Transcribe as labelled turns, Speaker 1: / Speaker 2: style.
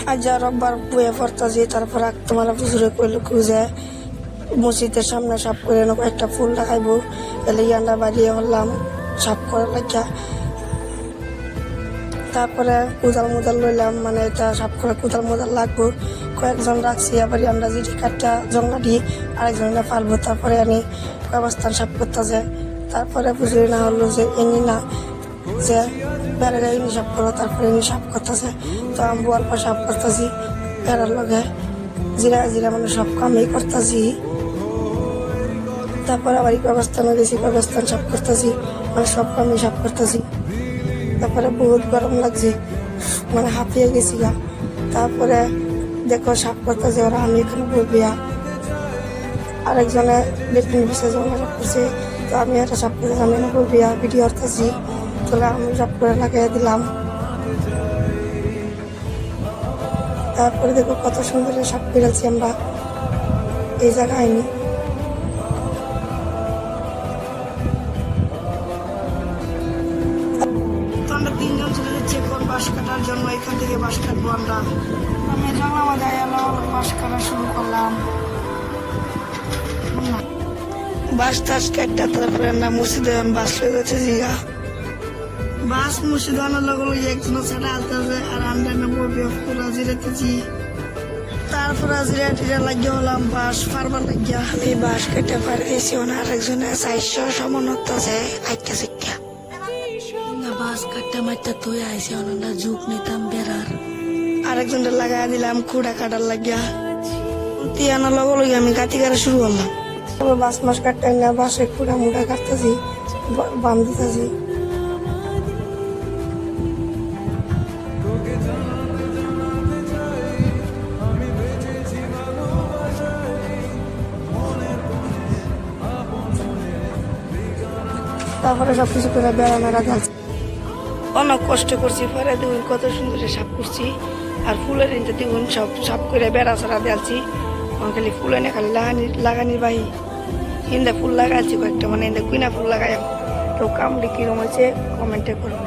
Speaker 1: আজ রোববার বইয়ে পড়তেছি, তারপর তোমার হুজুরে কইল খুঁজে মসজিদের সামনে সাফ করে নেবো, একটা ফুল লাগাইবো। এলে ইয়ান্ডা বাড়িয়ে হলাম সাফ করার লাগিয়া। তারপরে কোদাল মোদাল লইলাম, মানে এটা সাফ করে কোদাল মোদাল লাগবো। কয়েকজন রাখছি, আবার আমরা যদি কাঠটা জঙ্গা দিই আরেকজনে পারবো। তারপরে আমি কয়েকস্থান সাফ করতেছে। তারপরে বুঝলি না হলো যে এনি না যে বেড়ারা এনি সাফ করো, তারপরে এনি সাফ করতেছে। তো আমি অল্প সাফ করতেছি বেড়ার লগে জিরা জিরা মানে সব কামই করতেছি। তারপরে আবার কয়েকস্থানে গেছি, কয়েকস্থান সাফ করতেছি, মানে সব কামই সাফ করতেছি। তারপরে বহুত গরম লাগছে, মানে হাঁপিয়ে গেছি গা। তারপরে দেখো সাফ করতেছে ওরা, আমি এখানে বলবিয়া আরেকজনে লেট্রিন বিষয়ে জমা সাফ করছে। তো আমি একটা সাফ করতেছি, আমি এখানে বলবিয়া ভিডিও করতেছি। তাহলে আমি সাফ করে লাগিয়ে দিলাম। তারপরে দেখো কত সুন্দর সাফ করেছি আমরা এই জায়গায় নি। আমরা তিনজন চলে যাচ্ছি এখন বাঁশ কাটার জন্য। এখান থেকে বাঁশ কাটবো আমরা। আমি জঙ্গলা মাঝে এলো বাঁশ কাটা শুরু করলাম। বাঁশ টাস কাটটা তারপরে আমরা মসজিদে বাঁশ হয়ে গেছে জিগা। বাঁশ মসজিদ আনার লগে লগে একজন ছাড়া আলতেছে, আর আমরা নেবো পুরা জিরাতেছি। তারপরে জিরা টিরা লাগিয়ে হলাম বাঁশ পারবার লাগিয়া। এই বাঁশ কেটে পারতেছি, ওনার একজনে 400 সমান হচ্ছে আইটা শিক্ষা। বাস কাটতে মারতে তুই আইসি অনন্দা ঝুঁক নিতাম বেড়ার। আরেকজনটা লাগাই দিলাম খুঁড়া কাটার লাগিয়া। তিয়ানা লগো লগে আমি গাতি কাটা শুরু করলাম। বাস মাস কাটতে না বাসে খুঁড়া মুড়া কাটতেছি, বাম দিতেছি। তারপরে সবকিছু করে বেড়া মেরা যাচ্ছে। অনেক কষ্ট করছি, পরে দেখুন কত সুন্দর সাফ করছি। আর ফুলের ইঞ্চে দেখুন সব সাফ করে বেড়া ছাড়া দিয়েছি। খালি ফুল এনে খালি লাগানির বাহি ইন্দা ফুল লাগাইছি কয়েকটা, মানে ইন্দা কুইনা ফুল লাগাই। তো কামড়ি কিরম হয়েছে কমেন্টে করবে।